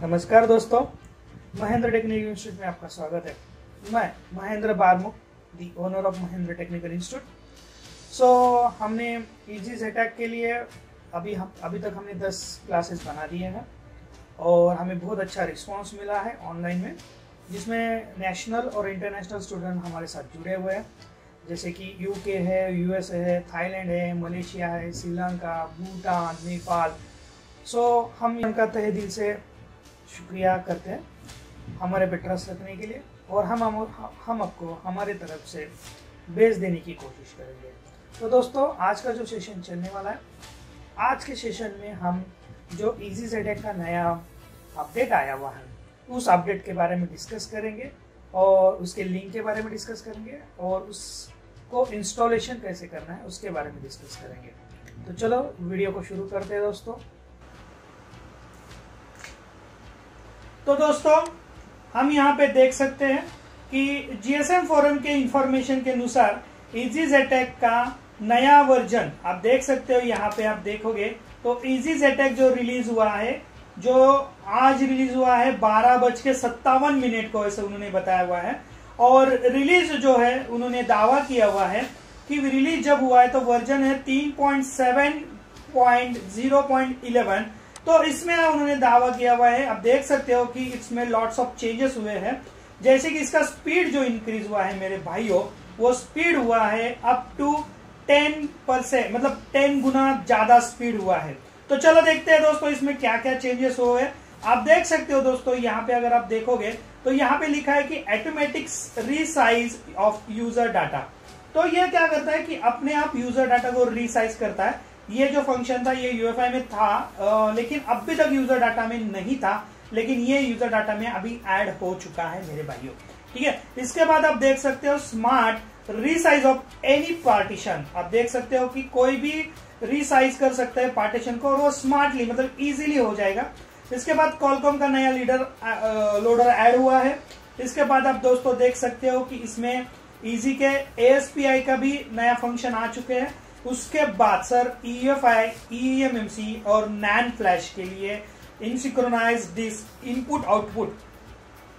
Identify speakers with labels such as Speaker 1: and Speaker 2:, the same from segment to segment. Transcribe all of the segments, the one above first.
Speaker 1: नमस्कार दोस्तों, Mahendra technical institute में आपका स्वागत है। मैं Mahendra Barmukh, the owner of Mahendra technical institute. हमने इजी ZTAC के लिए अभी तक हमने 10 क्लासेस बना दिए हैं और हमें बहुत अच्छा रिस्पांस मिला है ऑनलाइन में, जिसमें नेशनल और इंटरनेशनल स्टूडेंट हमारे साथ जुड़े हुए हैं, जैसे कि UK है, USA है, थाईलैंड है, मलेशिया है, श्रीलंका, भूटान, नेपाल। हम इनका तहे दिल से शुक्रिया करते हैं हमारे पे ट्रस्ट रखने के लिए, और हम आपको हमारे तरफ से बेस्ट देने की कोशिश करेंगे। तो दोस्तों, आज का जो सेशन चलने वाला है, आज के सेशन में हम जो इजी ZTAC का नया अपडेट आया हुआ है, उस अपडेट के बारे में डिस्कस करेंगे और उसके लिंक के बारे में डिस्कस करेंगे और उसको इंस्टॉलेशन कैसे करना है उसके बारे में डिस्कस करेंगे। तो चलो वीडियो को शुरू करते हैं दोस्तों। तो दोस्तों, हम यहाँ पे देख सकते हैं कि GSM फोरम के इंफॉर्मेशन के अनुसार इजी ZTAC का नया वर्जन आप देख सकते हो। यहाँ पे आप देखोगे तो इजी ZTAC जो रिलीज हुआ है, जो आज रिलीज हुआ है 12:57 को, ऐसे उन्होंने बताया हुआ है। और रिलीज जो है उन्होंने दावा किया हुआ है कि रिलीज जब हुआ है तो वर्जन है 3.7.0.11। तो इसमें उन्होंने दावा किया हुआ है, आप देख सकते हो कि इसमें लॉट्स ऑफ चेंजेस हुए हैं। जैसे कि इसका स्पीड जो इंक्रीज हुआ है मेरे भाइयों, वो स्पीड हुआ है अप टू 10%, मतलब 10 गुना ज्यादा स्पीड हुआ है। तो चलो देखते हैं दोस्तों इसमें क्या क्या चेंजेस हुए हैं। आप देख सकते हो दोस्तों, यहाँ पे अगर आप देखोगे तो यहाँ पे लिखा है कि automatic resize of user data. तो ये क्या करता है कि अपने आप यूजर डाटा को रीसाइज करता है। ये जो फंक्शन था ये UEFI में था, लेकिन अभी तक यूजर डाटा में नहीं था, लेकिन ये यूजर डाटा में अभी ऐड हो चुका है मेरे भाइयों। ठीक है, इसके बाद आप देख सकते हो smart resize of any partition. आप देख सकते हो कि कोई भी रीसाइज कर सकता है पार्टीशन को, और वो स्मार्टली, मतलब इजीली हो जाएगा। इसके बाद कॉलकॉम का नया लोडर ऐड हुआ है। इसके बाद आप दोस्तों देख सकते हो कि इसमें इजी के ASPI का भी नया फंक्शन आ चुके हैं। उसके बाद सर EFI, eMMC और NAND फ्लैश के लिए इनसिंक्रोनाइज डिस्क इनपुट आउटपुट,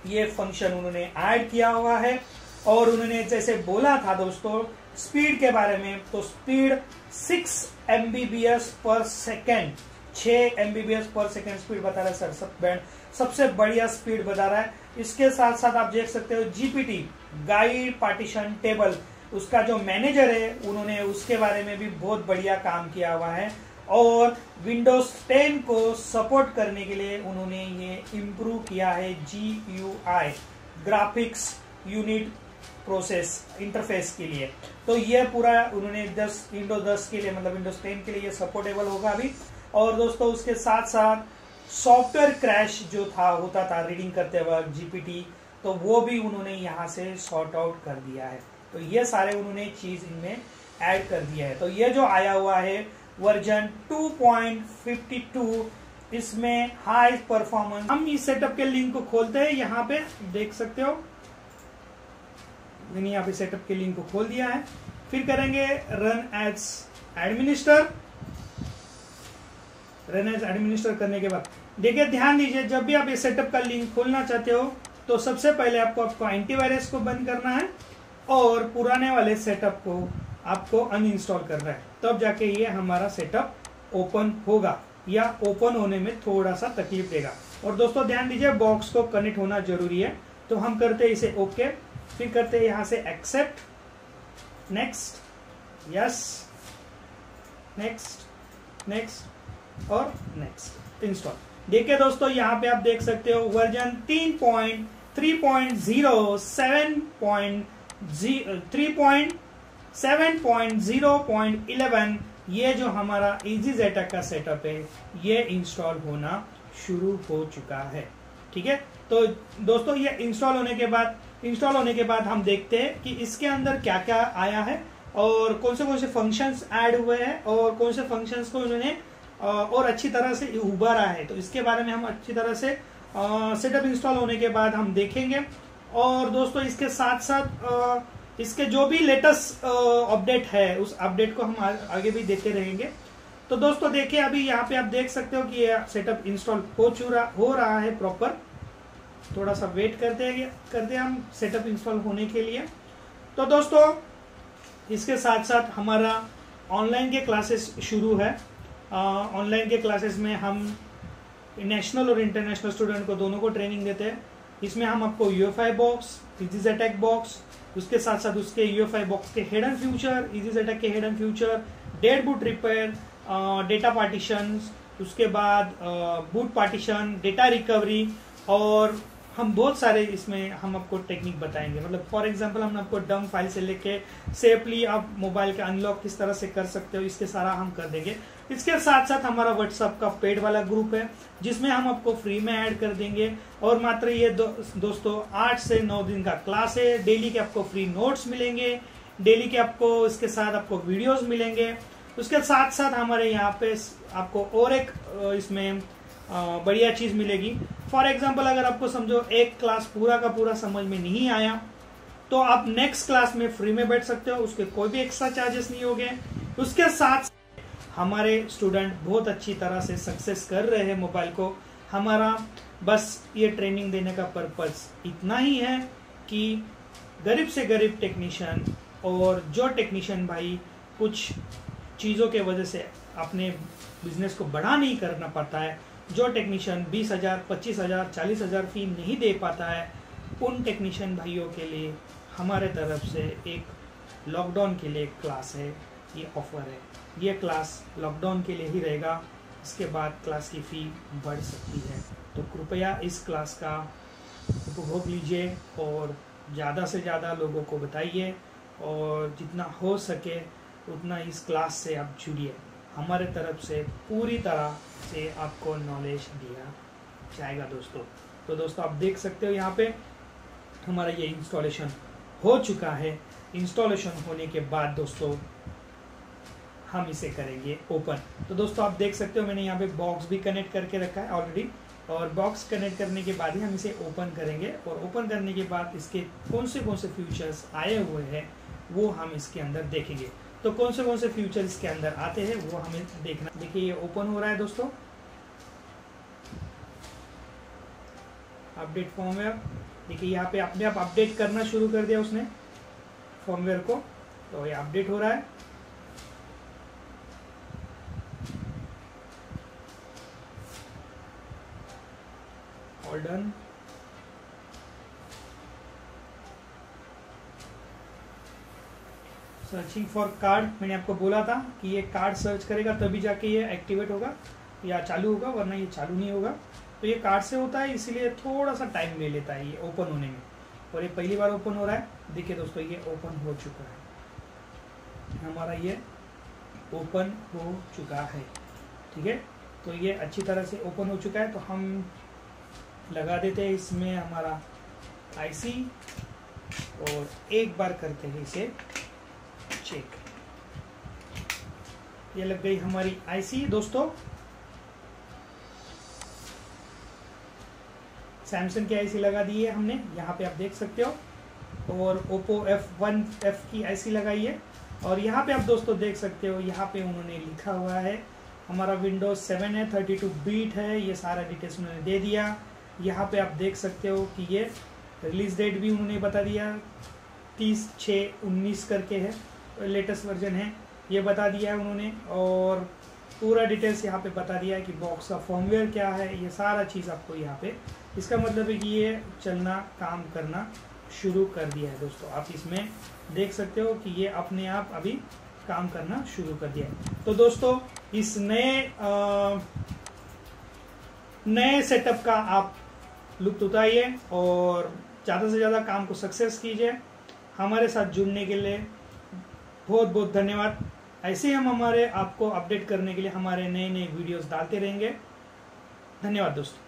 Speaker 1: ये फंक्शन उन्होंने ऐड किया हुआ है। और उन्होंने जैसे बोला था दोस्तों स्पीड के बारे में, तो स्पीड 6 Mbps पर सेकेंड, 6 Mbps पर सेकेंड स्पीड बता रहा है सर। सब बैंड सबसे बढ़िया स्पीड बता रहा है। इसके साथ साथ आप देख सकते हो GPT गाइड पार्टीशन टेबल, उसका जो मैनेजर है उन्होंने उसके बारे में भी बहुत बढ़िया काम किया हुआ है। और विंडोज 10 को सपोर्ट करने के लिए उन्होंने ये इम्प्रूव किया है GUI, graphics unit process interface के लिए। तो ये पूरा उन्होंने विंडोज 10 के लिए, मतलब विंडोज 10 के लिए ये सपोर्टेबल होगा अभी। और दोस्तों उसके साथ साथ सॉफ्टवेयर क्रैश जो होता था रीडिंग करते वक्त GPT, तो वो भी उन्होंने यहाँ से सॉर्ट आउट कर दिया है। तो ये सारे उन्होंने चीज इनमें ऐड कर दिया है। तो ये जो आया हुआ है वर्जन 2.52, इसमें हाई परफॉर्मेंस। हम इस सेटअप के लिंक को खोलते हैं, यहाँ पे देख सकते हो मैंने यहाँ पे सेटअप के लिंक को खोल दिया है। फिर करेंगे run as administrator. Run as administrator करने के बाद देखिए, ध्यान दीजिए, जब भी आप इस सेटअप का लिंक खोलना चाहते हो तो सबसे पहले आपको एंटीवायरस को बंद करना है और पुराने वाले सेटअप को आपको अनइंस्टॉल करना है, तब जाके ये हमारा सेटअप ओपन होगा, या ओपन होने में थोड़ा सा तकलीफ देगा। और दोस्तों ध्यान दीजिए, बॉक्स को कनेक्ट होना जरूरी है। तो हम करते हैं इसे ओके, फिर करते हैं यहाँ से accept, next, yes, next, next और नेक्स्ट, इंस्टॉल। देखिए दोस्तों, यहाँ पे आप देख सकते हो वर्जन 3.7.0.11, ये जो हमारा इजी ZTAC का सेटअप है ये इंस्टॉल होना शुरू हो चुका है। ठीक है, तो दोस्तों ये इंस्टॉल होने के बाद हम देखते हैं कि इसके अंदर क्या क्या आया है और कौन से फंक्शंस ऐड हुए हैं और कौन से फंक्शंस को उन्होंने और अच्छी तरह से उभारा है। तो इसके बारे में हम अच्छी तरह से सेटअप इंस्टॉल होने के बाद हम देखेंगे। और दोस्तों इसके साथ साथ इसके जो भी लेटेस्ट अपडेट है उस अपडेट को हम आगे भी देते रहेंगे। तो दोस्तों देखिए अभी यहाँ पे आप देख सकते हो कि ये सेटअप इंस्टॉल हो रहा है प्रॉपर। थोड़ा सा वेट करते हैं हम सेटअप इंस्टॉल होने के लिए। तो दोस्तों इसके साथ साथ हमारा ऑनलाइन के क्लासेस शुरू है। ऑनलाइन के क्लासेस में हम नेशनल और इंटरनेशनल स्टूडेंट को दोनों को ट्रेनिंग देते हैं। इसमें हम आपको UEFI box, eases attack box, उसके साथ साथ उसके UEFI बॉक्स के हिडन फ्यूचर, इजीज अटैक के hidden future, dead boot repair, data partitions, उसके बाद बूट पार्टीशन, डेटा रिकवरी, और हम बहुत सारे इसमें हम आपको टेक्निक बताएंगे। मतलब फॉर एग्जांपल हम आपको डम फाइल से लेके सेफली आप मोबाइल का अनलॉक किस तरह से कर सकते हो, इसके सारा हम कर देंगे। इसके साथ साथ हमारा व्हाट्सएप का पेड वाला ग्रुप है जिसमें हम आपको फ्री में ऐड कर देंगे। और मात्र ये दोस्तों 8 से 9 दिन का क्लास है। डेली के आपको फ्री नोट्स मिलेंगे, डेली के आपको इसके साथ आपको वीडियोस मिलेंगे। उसके साथ साथ हमारे यहाँ पे आपको और एक इसमें बढ़िया चीज मिलेगी। फॉर एग्जाम्पल अगर आपको समझो एक क्लास पूरा का पूरा समझ में नहीं आया तो आप नेक्स्ट क्लास में फ्री में बैठ सकते हो, उसके कोई भी एक्स्ट्रा चार्जेस नहीं होंगे। उसके साथ हमारे स्टूडेंट बहुत अच्छी तरह से सक्सेस कर रहे हैं मोबाइल को। हमारा बस ये ट्रेनिंग देने का पर्पस इतना ही है कि गरीब से गरीब टेक्नीशियन और जो टेक्नीशियन भाई कुछ चीज़ों के वजह से अपने बिजनेस को बड़ा नहीं करना पाता है, जो टेक्नीशियन 20,000, 25,000, 40,000 फी नहीं दे पाता है, उन टेक्नीशियन भाइयों के लिए हमारे तरफ से एक लॉकडाउन के लिए एक क्लास है, ये ऑफर है। ये क्लास लॉकडाउन के लिए ही रहेगा, इसके बाद क्लास की फ़ी बढ़ सकती है। तो कृपया इस क्लास का उपभोग लीजिए और ज़्यादा से ज़्यादा लोगों को बताइए और जितना हो सके उतना इस क्लास से आप जुड़िए। हमारे तरफ से पूरी तरह से आपको नॉलेज दिया जाएगा दोस्तों। तो दोस्तों आप देख सकते हो यहाँ पे हमारा ये इंस्टॉलेशन हो चुका है। इंस्टॉलेशन होने के बाद दोस्तों हम इसे करेंगे ओपन। तो दोस्तों आप देख सकते हो मैंने यहाँ पे बॉक्स भी कनेक्ट करके रखा है ऑलरेडी, और बॉक्स कनेक्ट करने के बाद ही हम इसे ओपन करेंगे। और ओपन करने के बाद इसके कौन से फीचर्स आए हुए हैं वो हम इसके अंदर देखेंगे। तो कौन से फीचर्स इसके अंदर आते हैं वो हमें देखना। देखिए ये ओपन हो रहा है दोस्तों, अपडेट फॉर्मवेयर। देखिए यहाँ पे अपने आप अपडेट करना शुरू कर दिया उसने फॉर्मवेयर को, तो ये अपडेट हो रहा है। All done. Searching for card, मैंने आपको बोला था कि ये कार्ड सर्च करेगा तभी जाके ये एक्टिवेट होगा या चालू होगा, वरना ये चालू नहीं होगा। तो ये कार्ड से होता है इसीलिए थोड़ा सा टाइम ले लेता है ये ओपन होने में। और ये पहली बार ओपन हो रहा है। देखिए दोस्तों ये ओपन हो चुका है, हमारा ये ओपन हो चुका है। ठीक है, तो ये अच्छी तरह से ओपन हो चुका है। तो हम लगा देते हैं इसमें हमारा आईसी और एक बार करते हैं इसे चेक। ये लग गई हमारी आईसी दोस्तों, सैमसंग की आईसी लगा दी है हमने, यहाँ पे आप देख सकते हो। और ओप्पो F1F की आईसी लगाई है। और यहाँ पे आप दोस्तों देख सकते हो, यहाँ पे उन्होंने लिखा हुआ है हमारा विंडोज 7 है, 32 बीट है, ये सारा डिटेल्स उन्होंने दे दिया। यहाँ पे आप देख सकते हो कि ये रिलीज डेट भी उन्होंने बता दिया, 30/6/19 करके है, लेटेस्ट वर्जन है, ये बता दिया है उन्होंने। और पूरा डिटेल्स यहाँ पे बता दिया है कि बॉक्स का फॉर्मवेयर क्या है, ये सारा चीज़ आपको यहाँ पे। इसका मतलब है कि ये चलना काम करना शुरू कर दिया है दोस्तों। आप इसमें देख सकते हो कि ये अपने आप अभी काम करना शुरू कर दिया है। तो दोस्तों इस नए सेटअप का आप लुत्फ उठाइए और ज़्यादा से ज़्यादा काम को सक्सेस कीजिए। हमारे साथ जुड़ने के लिए बहुत बहुत धन्यवाद। ऐसे ही हम हमारे आपको अपडेट करने के लिए हमारे नए नए वीडियोस डालते रहेंगे। धन्यवाद दोस्तों।